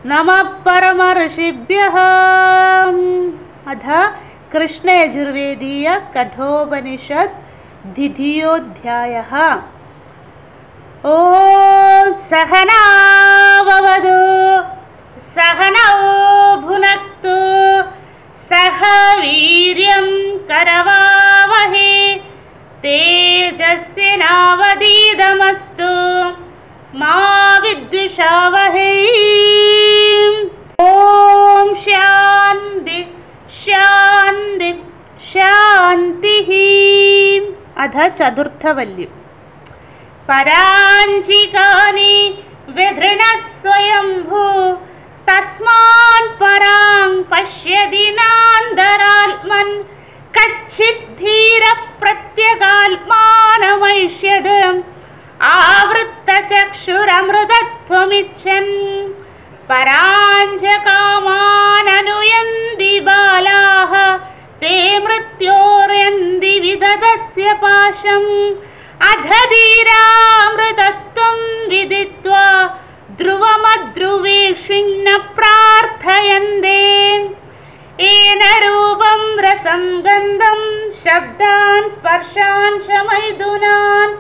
नमः परमर्षिभ्यः। अथ कृष्ण यजुर्वेदीय कठोपनिषत् द्वितीयोऽध्यायः। ॐ सहना भवतु सहनौ भुनक्तु सह वीर्यं करवावहै तेजस्विनावधीतमस्तु मा विद्विषावहै। ओम शांति शांति शांतिः। अथ चतुर्थवल्ली। पराञ्चिकानि विधृणः स्वयंभू तस्मान् परां पश्यति नान्तरात्मन् कच्चित् धीरः प्रत्यगात्मानमैष्यत् आवृत्तचक्षुरमृतत्वमिच्छन् पराञ्चकामाननुयन्ति बालाः ते मृत्योर्यन्ति विदधस्य पाशम् अध धीरामृतत्वं विदित्वा ध्रुवमध्रुवेक्षिन्न प्रार्थयन्ते येन रूपं रसं गन्धं शब्दान् स्पर्शान् च मैथुनान्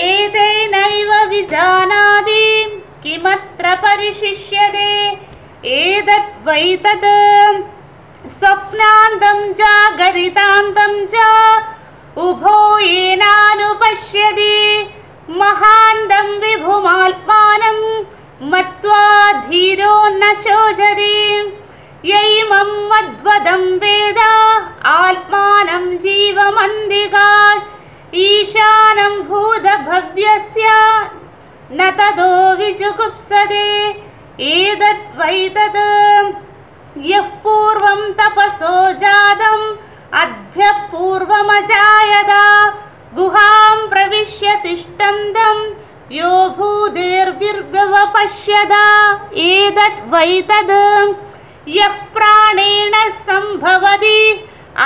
एतैनैव विजानाति किमत्र परिशिष्यते। एतद् वै तद् स्वप्नान्तं जागरितान्तं च उभो येनानुपश्यति महान्तं विभुमात्मानं मत्वा धीरो न शोचति। यैमं मद्वदं वेद आत्मानं जीवमन्दिकात् ईशानं भूतभव्यस्य न ततो विजुगुप्सते। एतद् वै तद् यः पूर्वं तपसो जातम् अद्भ्यः पूर्वमजायत गुहां प्रविश्य तिष्ठन्तं यो भूतेर्विर्व्यवपश्यत। एतद् वै तद् यः प्राणेन सम्भवति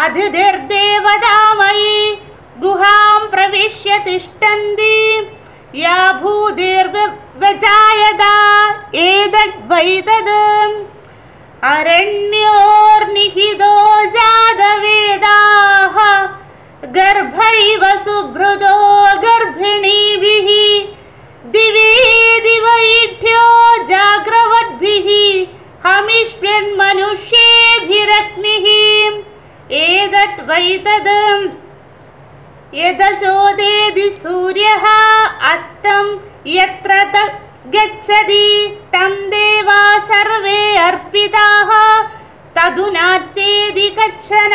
अधिधिर्देवतामयि गुहां प्रविश्य तिष्ठन्ति या भूतेर्व्यजायत। एतद् वै तद् अरण्योर्निहितो जातवेदाः गर्भैव सुभृतो गर्भिणीभिः दिवे दिवैढ्यो जाग्रवद्भिः हमिष्यन्मनुष्येभिरग्निः। एतद् वै तद् यदचोदेति सूर्यः अस्तं यत्र गच्छति तं देवा सर्वे अर्पिताः तदुनात्तेति कच्छन।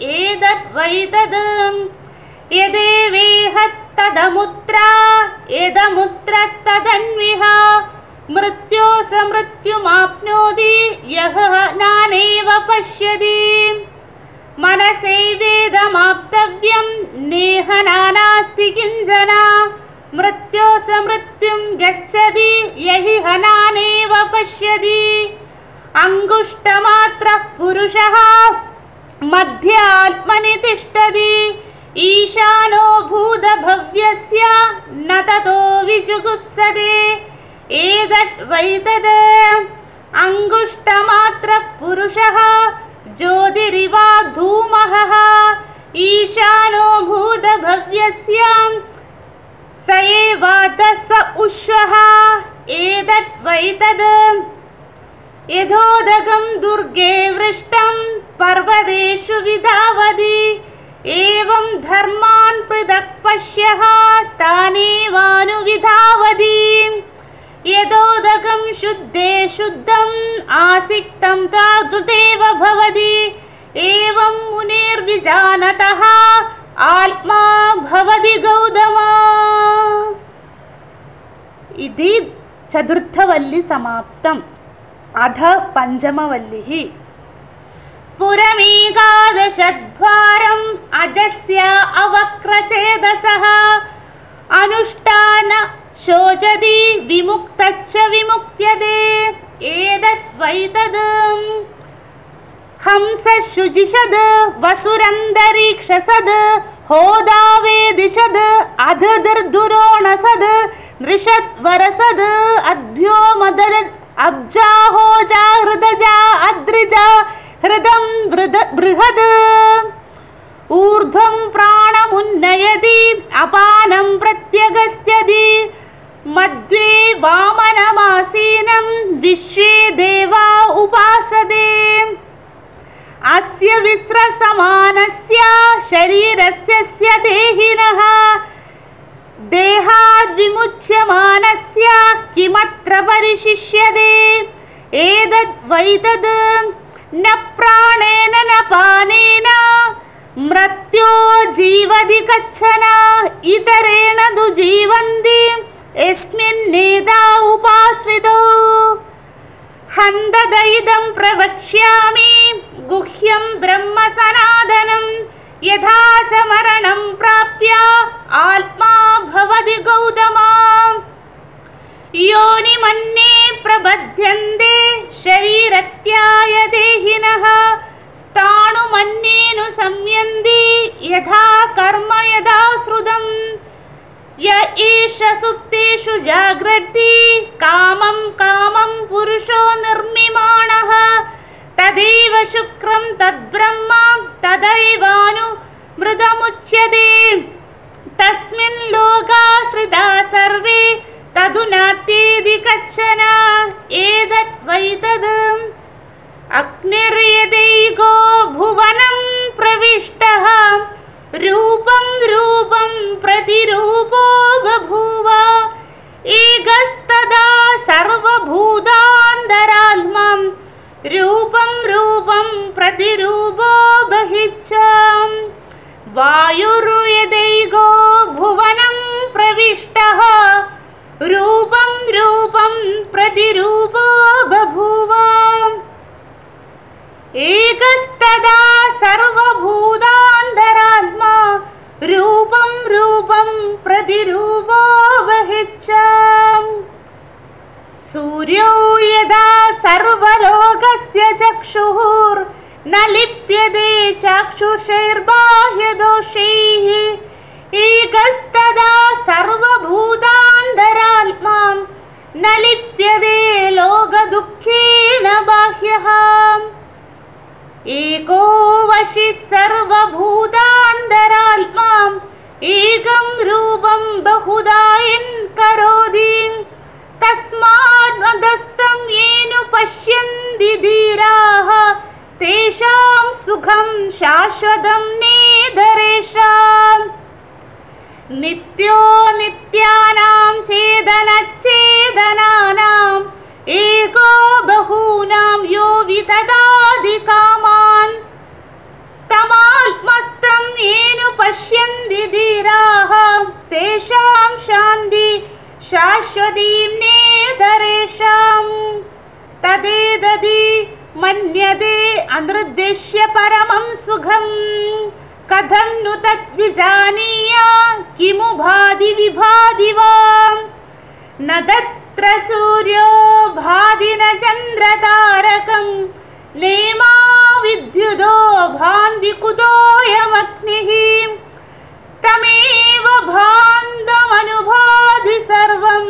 एतद् वै तद् यदेवेह तदमुत्रा यदमुत्र तदन्विह मृत्योस मृत्युमाप्नोति यः नानेव पश्यति। मनसैवेदमाप्तव्यं नेह नानास्ति किञ्चन मृत्योस मृत्युं गच्छति यहि हनानेव पश्यति। अंगुष्ठमात्रः पुरुषः मध्यात्मनि तिष्ठति ईशानो भूतभव्यस्य न ततो विजुगुप्सते। एतद् वै तद् अंगुष्ठमात्रः पुरुषः ज्योतिरिवा धूमः ईशानो भूतभव्यस्य स एवातस उष्वः। एतद् वै तद् यथोदकं दुर्गे वृष्टं पर्वतेषु विधावति एवं धर्मान् पृथक् पश्यः तानेवानुविधावति। यदोदकं शुद्धे शुद्धम् आसिक्तं तादृतेव भवति एवं मुनिर्विजानतः आत्मा भवति गौतमा। इति चतुर्थवल्ली समाप्तम्। अथ पञ्चमवल्लिः। पुरमी अनेकादशद्वारम् अजस्य अवक्रचेदसः अनुष्ठान शोचति विमुक्तच्च विमुक्त्यते एतद्वैतद् हंसशुजिषद् वसुरन्तरीक्षसद् होदावेदिषद् अधदुर्दुरोणसद् नृषद्वरसद् अभ्यो मदर अब्जाहोजा हृदजा अद्रिजा हृदं बृहद् ऊर्ध्वं प्राणमुन्नयति अपानं प्रत्यगस्त्यति मध्ये वामनमासीनं विश्वे देवा उपासते अस्य विस्रसमानस्य शरीरस्य देहिनः देहाद् विमुच्यमानस्य किमत्र परिशिष्यते एतद्वैतद् न प्राणेन न पानेन मृत्यो जीवति कच्छन इतरेण तु जीवन्ति यस्मिन्नेता उपाश्रितो हन्तदइदं प्रवक्ष्यामि गुह्यं ब्रह्म सनातनं यथा च मरणं प्राप्य आत्मा भवति गौतमा योनिमन्ये प्रबध्यन्ते शरीरत्याय देहिनः स्थाणुमन्येनु संयन्ति यथा कर्म यदा श्रुतम् य एष सुप्तेषु जाग्रति कामं कामं पुरुषो निर्मिमाणः तदेव शुक्रं तद्ब्रह्म तदैवानुमृतमुच्यते तस्मिन् लोकाश्रिता सर्वे तदुनात्येति कच्छन एतद्वैतद् अग्निर्यदैको भुवनं प्रविष्टः रूपं रूपं प्रतिरूपो बभूव एकस्तदा सर्वभूतान्तरात्मा रूपं रूपं प्रतिरूपो बहिश्च वायुर्यदैको भुवनं प्रविष्टः रूपं रूपं प्रतिरूपो बभूव एकस्तदा सर्वभूतान्तरात्मा रूपं रूपं प्रतिरूपो बहिश्च सूर्यो यदा सर्वलोकस्य चक्षुः न लिप्यते चक्षुषैर्बाह्यदोषैः एकस्तदा सर्वभूतान्तरात्मा न लिप्यते लोकदुःखेन बाह्यः एको वशि सर्वभूतान्तरात्मा एकं रूपं बहुधायन् करोति तस्मात् मदस्तं येन पश्यन्ति धीराः तेषां सुखं शाश्वतं नेदरेषाम् नित्यो नित्यानां चेदनच्चेदनानाम् एको बहूनां यो विदधाति कामान् तमात्मस्थं येन पश्यन्ति धीराः तेषां शान्ति शाश्वतीं नेदरेषाम् तदेदधि मन्यते अनृद्देश्य परमं सुखम् कथं नु तद्विजानीय किमु भाति विभाति वा न तत्र सूर्यो भाति न चन्द्रतारकं नेमा विद्युतो भान्ति कुतोऽयमग्निः तमेव भान्तमनुभाति सर्वं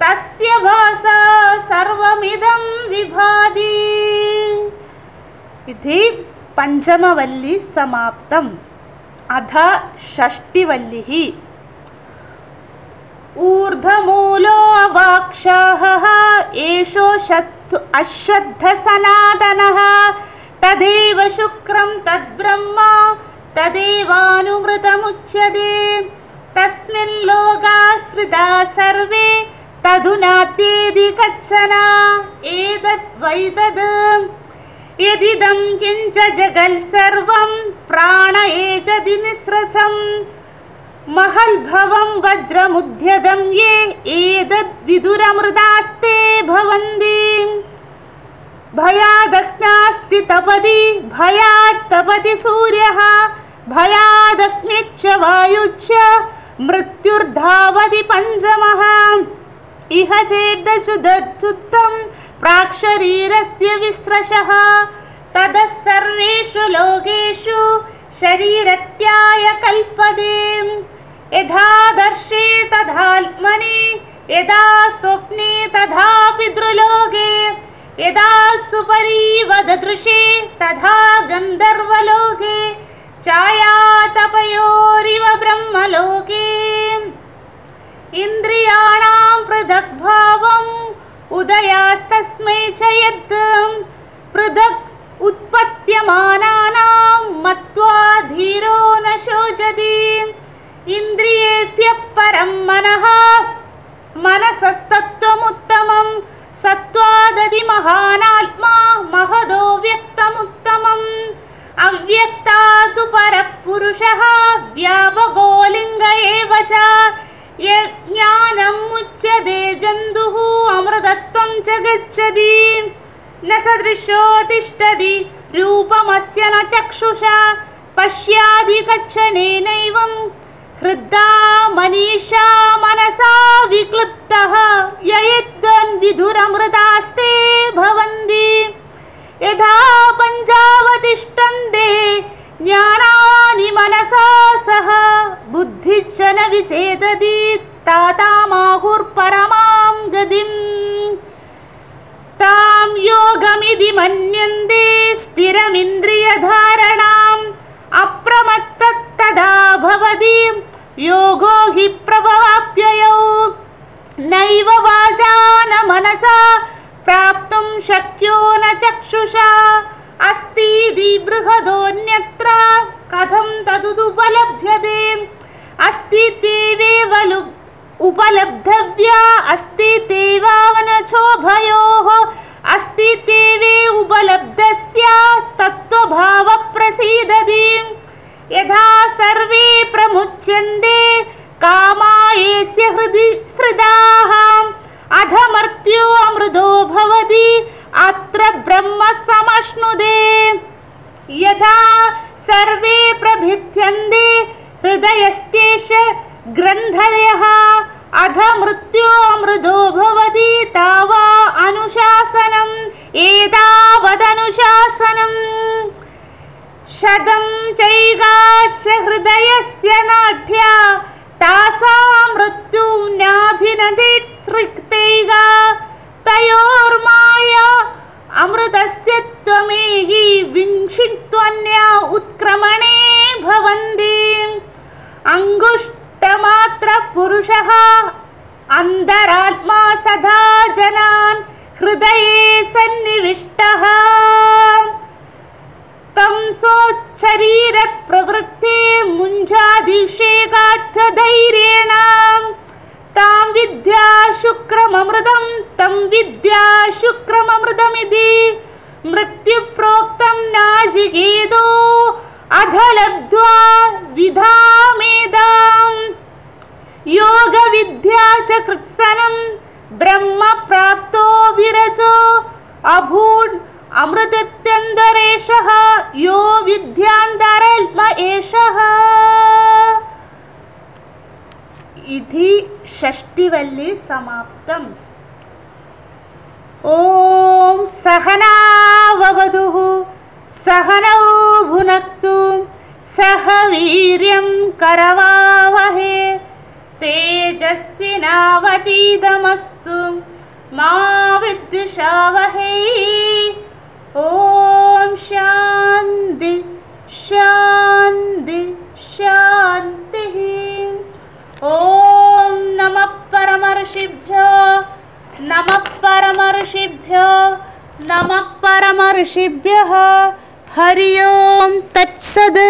तस्य भासा सर्वमिदं विभाति इति पञ्चमवल्ली समाप्तम् अथ षष्टिवल्लिः ऊर्ध्वमूलो अवाक्षः एषो अश्वत्थसनातनः तदेव शुक्रं तद्ब्रह्म तदेवानुमृतमुच्यते तस्मिन् लोकाश्रिता सर्वे तदुनात्येति कच्छन एतद्वैतद् यदिदं किञ्च जगत्सर्वं प्राण एचति निःस्रसम् महल्भवं वज्रमुद्यतं ये एतद्विदुरमृतास्ते भवन्ति भयादग्नास्ति तपति भयात् तपति सूर्यः भयादग्निश्च वायुश्च मृत्युर्धावति पञ्चमः इह चेदशुद्धं प्राक्शरीरस्य विस्रशः ततः सर्वेषु लोकेषु शरीरत्याय कल्पते यथा दर्शे तथात्मनि यदा स्वप्ने तथा पितृलोके यदा सुपरीव ददृशे तथा गन्धर्वलोके छायातपयोरिव ब्रह्मलोके इन्द्रियाणां पृथग्भावम् उदयास्तस्मै च यत् पृथक् उत्पद्यमानानां मत्वा धीरो न शोचति इन्द्रियेभ्यः परं मनः मनसस्तत्त्वमुत्तमं सत्त्वादधि महानात्मा महदो व्यक्तमुत्तमम् अव्यक्तात् परः पुरुषः व्यापको लिङ्ग एव च ज्ञानम् उच्यते जन्तुः अमृतत्वं च गच्छति न सदृशो तिष्ठति रूपमस्य न चक्षुषा पश्यादि कच्छनेनैवं हृदा मनीषा मनसा विक्लुप्तः यद्विदुरमृतास्ते भवन्ति यथा पञ्चावतिष्ठन्ते ज्ञानानि मनसा सह बुद्धिश्च न विचेदति तातामाहुर्परमां गतिम् तां योगमिति मन्यन्ते स्थिरमिन्द्रियधारणाम् अप्रमत्तस्तदा भवति योगो हि प्रभवाप्ययौ नैव वाचा न मनसा प्राप्तुं शक्यो न चक्षुषा अस्तीति बृहदोऽन्यत्र कथं तदुपलभ्यते अस्ति तेवेव उपलब्धव्या अस्ति तेवावनचोभयोः अस्ति तेवे उपलब्धस्य तत्त्वभाव प्रसीदति यथा सर्वे प्रमुच्यन्ते कामायस्य हृदि सृदाः अधमर्त्यो अमृतो भवति अत्र ब्रह्म समश्नुते यथा सर्वे प्रभिद्यन्ते हृदयस्तेष ग्रन्थयः अधमृत्यो अमृतो भवति तावा अनुशासनम् एतावदनुशासनम् शतं चैगाश्च हृदयस्य नाढ्या तासां मृत्युं नाभिनदि तृक्तैगा तयोर्माया अमृतस्य त्वमेहि विंशित्वन्या उत्क्रमणे भवन्ति अंगुष्टमात्र पुरुषः अन्तरात्मा सदा जनान् हृदये सन्निविष्टः तं सोच्छरीर प्रवृत्ते मुञ्जादिषेकार्थधैर्येण तां विद्या शुक्रममृतं तं विद्या शुक्रममृतमिति मृत्युप्रोक्तं नाचिकेतो अधलब्ध्वा विधामेदाम् योगविद्या च कृत्सनं ब्रह्म प्राप्तो विरचो अभून् अमृतत्यन्तरेशः यो विद्यान्तरात्मा एषः इति षष्टिवल्ली समाप्तम्। ओम सहनाववतु सहनौ भुनक्तु सह वीर्यं करवावहे तेजस्विनावतीतमस्तु मा विद्विषावहे। ओम शांति शांति शांति। ओम नमः परमर्षिभ्यो नमः परमर्षिभ्यो नमः परमर्षिभ्यः। हरि ओम तत्सत्।